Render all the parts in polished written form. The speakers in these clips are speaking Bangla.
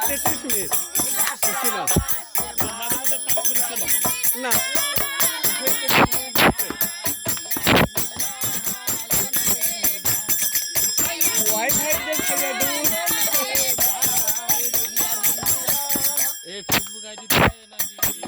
33 মিনিট ছিল না। ওয়াইফাই দিয়ে খেলে দূর ফেসবুক আইডি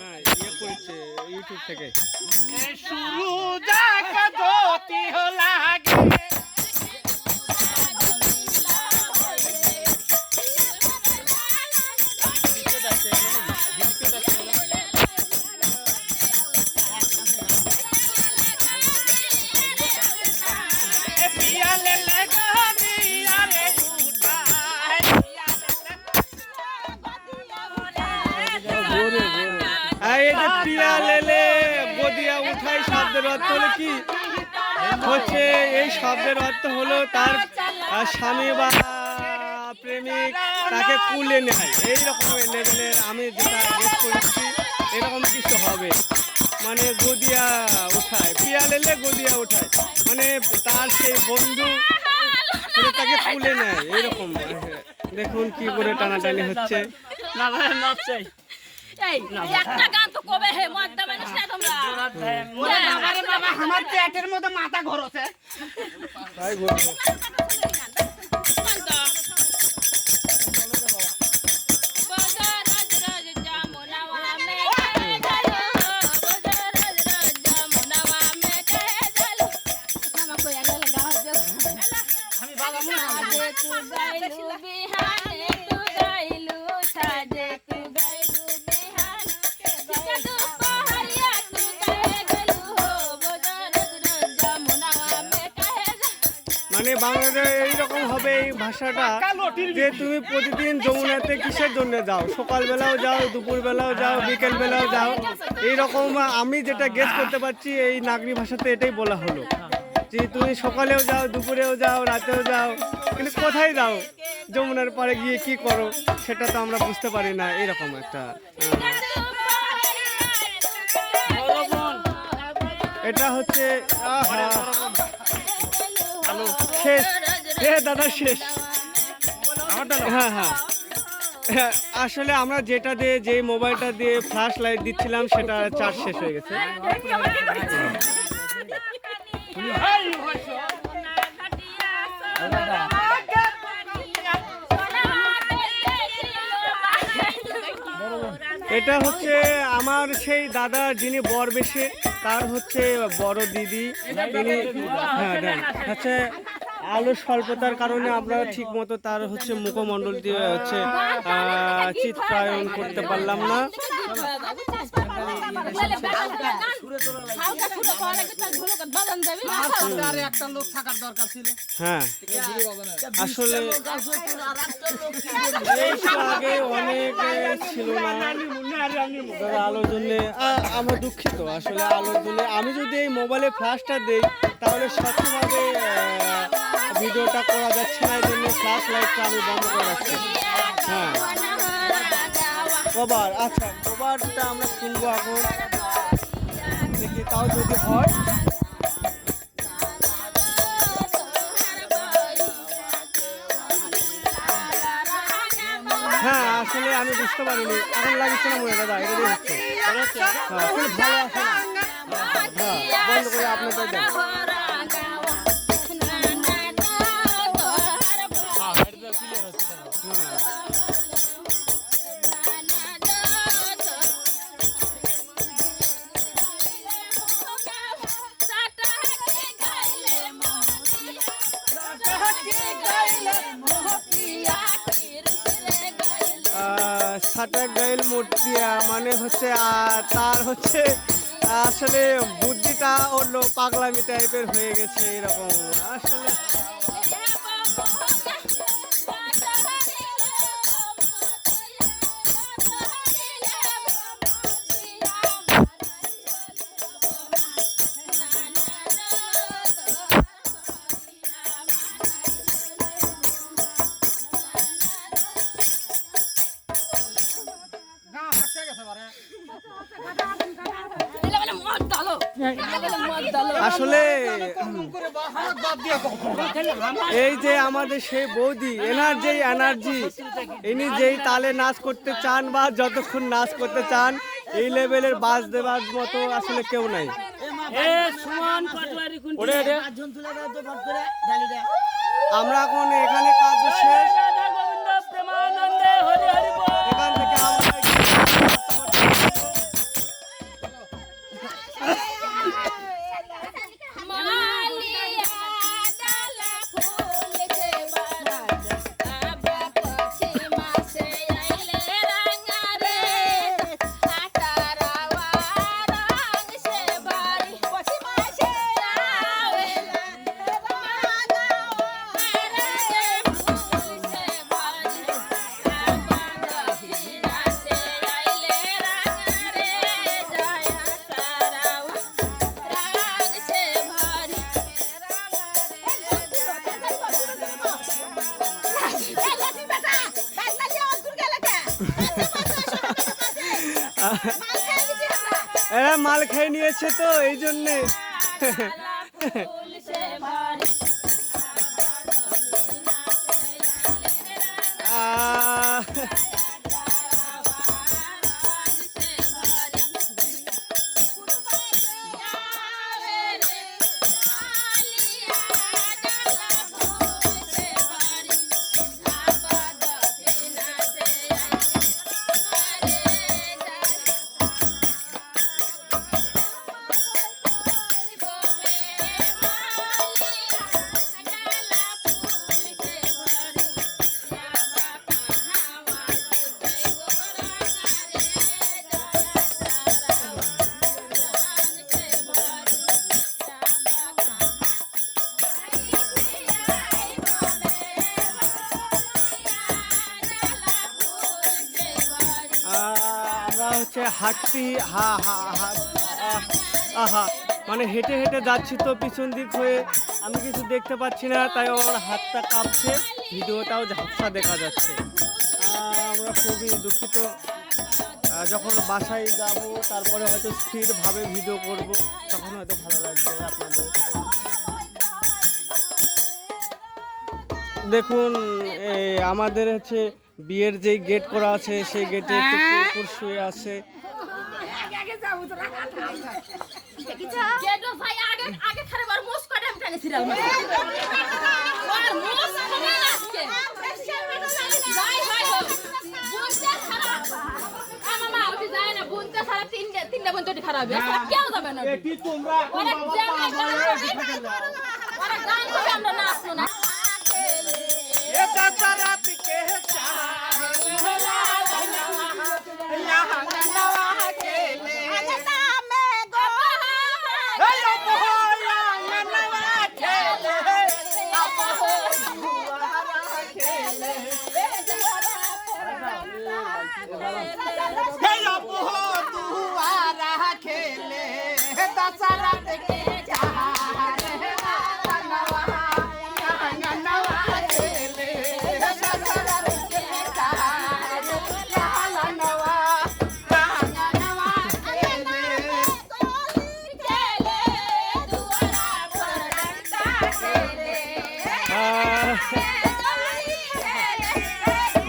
না ইয়ে করছে ইউটিউব থেকে। শুরু জাগা জ্যোতি লাগে এই যে পিয়া লেলে গদিয়া উঠাই শব্দের অর্থ হলো কি হচ্ছে, এই শব্দের অর্থ হলো তার স্বামী বা প্রেমিক তাকে কুলে নেয়, এইরকম লেভেলের আমি যেটা গেস করেছি এরকম কিছু হবে। মানে গদিয়া উঠায়, পিয়া লেলে গদিয়া উঠায়, মানে তার সেই বন্ধু তাকে কুলে নেয় এইরকম। দেখুন কি করে টানাটানি হচ্ছে। না ভাই নাচ চাই একটা গান তো কবে হে মদ্দা মানুষ না তোমরা আরে বাবা আমার পেটের মধ্যে মাথা ঘুরছে তাই বলবো। মানে বাংলাদেশে এইরকম হবে এই ভাষাটা যে তুমি প্রতিদিন যমুনাতে কিসের জন্য যাও, সকালবেলাও যাও, দুপুরবেলাও যাও, বিকেলবেলাও যাও, এইরকম আমি যেটা গেস করতে পারছি এই নাগরি ভাষাতে এটাই বলা হলো যে তুমি সকালেও যাও, দুপুরেও যাও, রাতেও যাও, কিন্তু কোথায় যাও, যমুনার পাড়ে গিয়ে কি করো সেটা তো আমরা বুঝতে পারি না, এরকম একটা। এটা হচ্ছে শেষ দাদা শেষ। হ্যাঁ হ্যাঁ হ্যাঁ, আসলে আমরা যেটা দিয়ে যে মোবাইলটা দিয়ে ফ্ল্যাশ লাইট দিচ্ছিলাম সেটা চার্জ শেষ হয়ে গেছে। এটা হচ্ছে আমার সেই দাদা যিনি বর বেশে, তার হচ্ছে বড় দিদি, তিনি হ্যাঁ হচ্ছে আলোর স্বল্পতার কারণে আমরা ঠিক মতো তার হচ্ছে মুখমণ্ডল দিয়ে হচ্ছে চিত্রায়ন করতে পারলাম না। হ্যাঁ আসলে আগে অনেক ছিল না আলোর জন্য, আমরা দুঃখিত আসলে আলোর জন্য। আমি যদি এই মোবাইলে ফ্ল্যাশটা দিই তাহলে সবসময় ভিডিওটা করা যাচ্ছে না, এই জন্য ফ্ল্যাশ লাইটটা আমি বন্ধ করে রাখছি। হ্যাঁ কভার, আচ্ছা কভারটা আমরা শুনবো এখন, দেখি তাও যদি হয়। হ্যাঁ আসলে আমি বুঝতে পারিনি, এখন লাগছে না মনে দাদা, এটা দিয়ে হচ্ছে। হ্যাঁ খুব ভালো আছে না, হ্যাঁ বন্ধ করে আপনাদের দেন। ছাটা গাইল মূর্তিয়া মানে হচ্ছে তার হচ্ছে আসলে বুদ্ধিটা হলো পাগলামি টাইপের হয়ে গেছে এরকম আসলে। আসলে এই যে আমাদের সেই বৌদি এনার যেই এনার্জি, ইনি যেই তালে নাচ করতে চান বা যতক্ষণ নাচ করতে চান এই লেভেলের বাস দেওয়ার মতো আসলে কেউ নাই। আমরা এখন এখানে কাজ শেষ, এখান থেকে আমরা এরা মাল খেয়ে নিয়েছে তো এই জন্যে। আমরা হচ্ছে হাঁটতি মানে হেঁটে হেঁটে যাচ্ছি তো পিছন দিক হয়ে আমি কিছু দেখতে পাচ্ছি না, তাই ওর হাতটা কাঁপছে, ভিডিওটাও ঝাপসা দেখা যাচ্ছে। আমরা খুবই দুঃখিত। যখন বাসায় যাব তারপরে হয়তো স্থিরভাবে ভিডিও করব, তখন হয়তো ভালো লাগবে আপনাদের। দেখুন আমাদের হচ্ছে বিয়ের যেই গেট করা আছে সেই গেটে একটু কুকুর শুয়ে আছে। খারাপ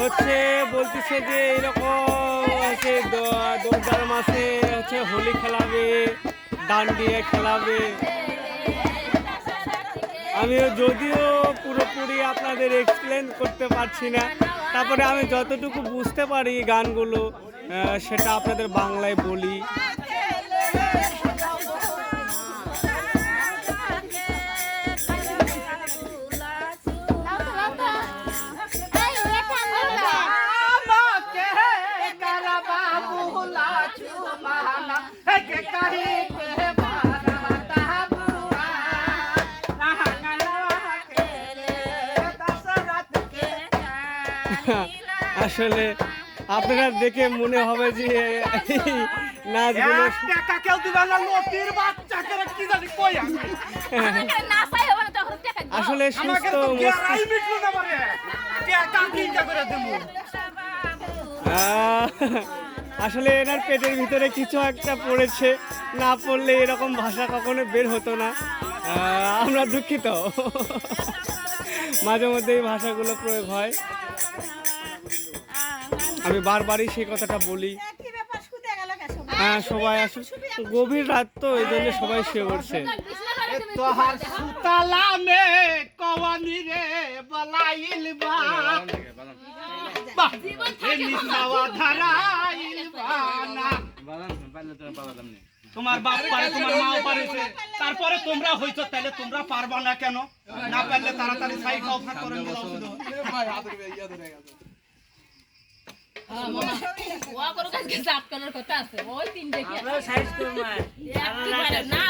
হচ্ছে বলতেছে যে এরকম হচ্ছে দোলদার মাসে হচ্ছে হোলি খেলাবে, ডান্ডিয়া খেলাবে। আমিও যদিও পুরোপুরি আপনাদের এক্সপ্লেন করতে পারছি না, তারপরে আমি যতটুকু বুঝতে পারি গানগুলো সেটা আপনাদের বাংলায় বলি। আসলে আপনারা দেখে মনে হবে যে নাচগুলো আসলে সুস্থ আসলে এনার পেটের ভিতরে কিছু একটা পড়েছে, না পড়লে এরকম ভাষা কখনো বের হতো না। আমরা দুঃখিত, মাঝে মধ্যে এই ভাষাগুলো প্রয়োগ হয়। আমি বারবারই সেই কথাটা বলি। হ্যাঁ, সবাই আসলে গভীর রাত তো এই জন্য সবাই শুয়ে পড়ছে। তোহার সুতালা মে কওয়ানি রে বলাইল বা বাহ এ নিসাওয়া ধারাইল বানা তোমার বাপ পারে তোমার মাও পারেছে, তারপরে তোমরা হইছো, তাহলে তোমরা পারবা না কেন? না পারলে তাড়াতাড়ি সাই খাও ফাঁক করে দাও শুধু। ওয়া করো কাজকে সাফ করার কথা আছে ওই তিনটে কি সাইজ করব না